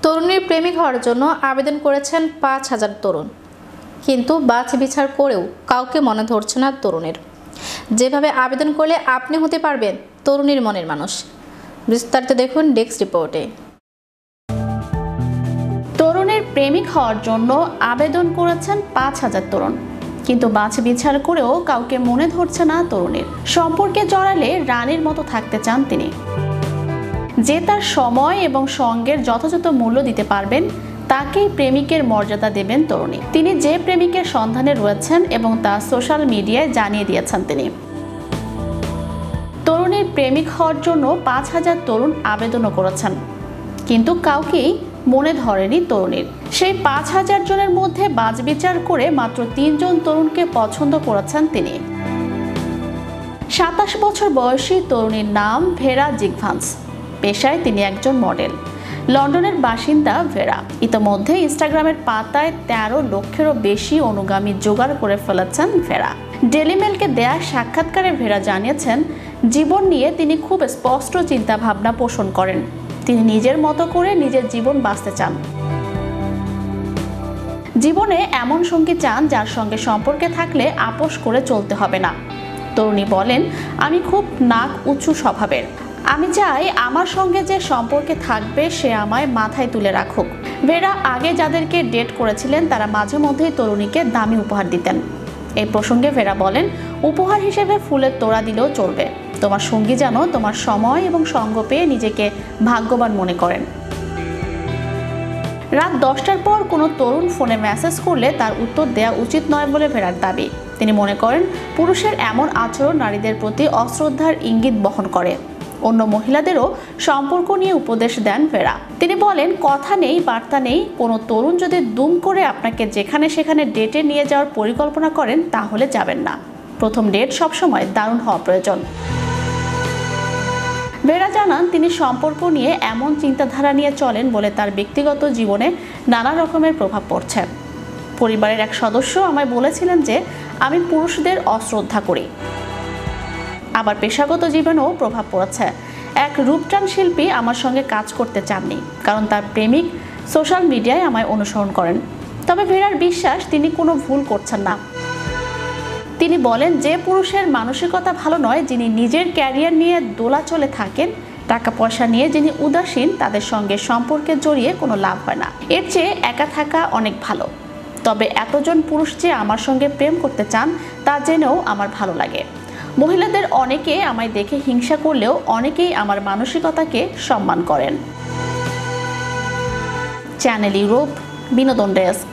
তরুণীর প্রেমিক হওয়ার জন্য আবেদন করেছেন ৫,০০০ তরুণ, কিন্তু বাছ বিচার করেও কাউকে মনে ধরছে না তরুণের। যেভাবে আবেদন করলে আপনি হতে পারবেন তরুণীর মনের মানুষ, বিস্তারিত দেখুন ডেস্ক রিপোর্টে। তরুণের প্রেমিক হওয়ার জন্য আবেদন করেছেন ৫,০০০ তরুণ, কিন্তু বাছ বিচার করেও কাউকে মনে ধরছে না তরুণীর। সম্পর্কে জড়ালে রানীর মতো থাকতে চান তিনি, যে তার সময় এবং সঙ্গের যথাযথ মূল্য দিতে পারবেন, তাকেই প্রেমিকের মর্যাদা দেবেন তরুণী। তিনি যে প্রেমিকের সন্ধানে রয়েছেন এবং তা সোশ্যাল মিডিয়ায় জানিয়ে দিয়েছেন তিনি। তরুণীর প্রেমিক হওয়ার জন্য ৫,০০০ তরুণ আবেদনও করেছেন, কিন্তু কাউকেই মনে ধরেনি তরুণীর। সেই ৫,০০০ জনের মধ্যে বাছবিচার করে মাত্র ৩ জন তরুণকে পছন্দ করেছেন তিনি। ২৭ বছর বয়সী তরুণীর নাম ভেরা জিগভান্স। পেশায় তিনি একজন মডেল। লন্ডনের বাসিন্দা ভেরা ইতোমধ্যে ইনস্টাগ্রামের পাতায় ১৩ লক্ষেরও বেশি অনুগামী জোগাড় করে ফেলেছেন ভেরা। ডেইলি মেলকে দেয়া সাক্ষাৎকারে ভেরা জানিয়েছেন, জীবন নিয়ে তিনি খুব স্পষ্ট চিন্তাভাবনা পোষণ করেন। তিনি নিজের মতো করে নিজের জীবন বাঁচতে চান। জীবনে এমন সঙ্গী চান যার সঙ্গে সম্পর্কে থাকলে আপোষ করে চলতে হবে না। তরুণী বলেন, আমি খুব নাক উঁচু স্বভাবের। আমি চাই আমার সঙ্গে যে সম্পর্কে থাকবে সে আমায় মাথায় তুলে রাখুক। ভেরা আগে যাদেরকে ডেট করেছিলেন তারা মাঝে মধ্যেই তরুণীকে দামি উপহার দিতেন। এই প্রসঙ্গে ভেরা বলেন, উপহার হিসেবে ফুলের তোড়া দিলেও চলবে। তোমার সঙ্গী যেন তোমার সময় এবং সঙ্গ পেয়ে নিজেকে ভাগ্যবান মনে করেন। রাত ১০টার পর কোনো তরুণ ফোনে মেসেজ করলে তার উত্তর দেওয়া উচিত নয় বলে ভেরার দাবি। তিনি মনে করেন, পুরুষের এমন আচরণ নারীদের প্রতি অশ্রদ্ধার ইঙ্গিত বহন করে। অন্য মহিলাদেরও সম্পর্ক নিয়ে উপদেশ দেন ভেরা। তিনি বলেন, কথা নেই বার্তা নেই, কোনো তরুণ যদি দুম করে আপনাকে যেখানে সেখানে ডেটে নিয়ে যাওয়ার পরিকল্পনা করেন তাহলে যাবেন না। প্রথম ডেট সবসময় দারুণ হওয়া প্রয়োজন। ভেরা জানান, তিনি সম্পর্ক নিয়ে এমন চিন্তাধারা নিয়ে চলেন বলে তার ব্যক্তিগত জীবনে নানা রকমের প্রভাব পড়ছে। পরিবারের এক সদস্য আমায় বলেছিলেন যে আমি পুরুষদের অশ্রদ্ধা করি। আবার পেশাগত জীবনেও প্রভাব পড়েছে। এক রূপটান শিল্পী আমার সঙ্গে কাজ করতে চাননি, কারণ তার প্রেমিক সোশ্যাল মিডিয়ায় আমায় অনুসরণ করেন। তবে ভেরার বিশ্বাস তিনি কোনো ভুল করছেন না। তিনি বলেন, যে পুরুষের মানসিকতা ভালো নয়, যিনি নিজের ক্যারিয়ার নিয়ে দোলাচলে থাকেন, টাকা পয়সা নিয়ে যিনি উদাসীন, তাদের সঙ্গে সম্পর্কে জড়িয়ে কোনো লাভ হয় না। এর চেয়ে একা থাকা অনেক ভালো। তবে এতজন পুরুষ যে আমার সঙ্গে প্রেম করতে চান তা জেনেও আমার ভালো লাগে। মহিলাদের অনেকে আমায় দেখে হিংসা করলেও অনেকেই আমার মানসিকতাকে সম্মান করেন। চ্যানেল ইউরোপ, বিনোদন ডেস্ক।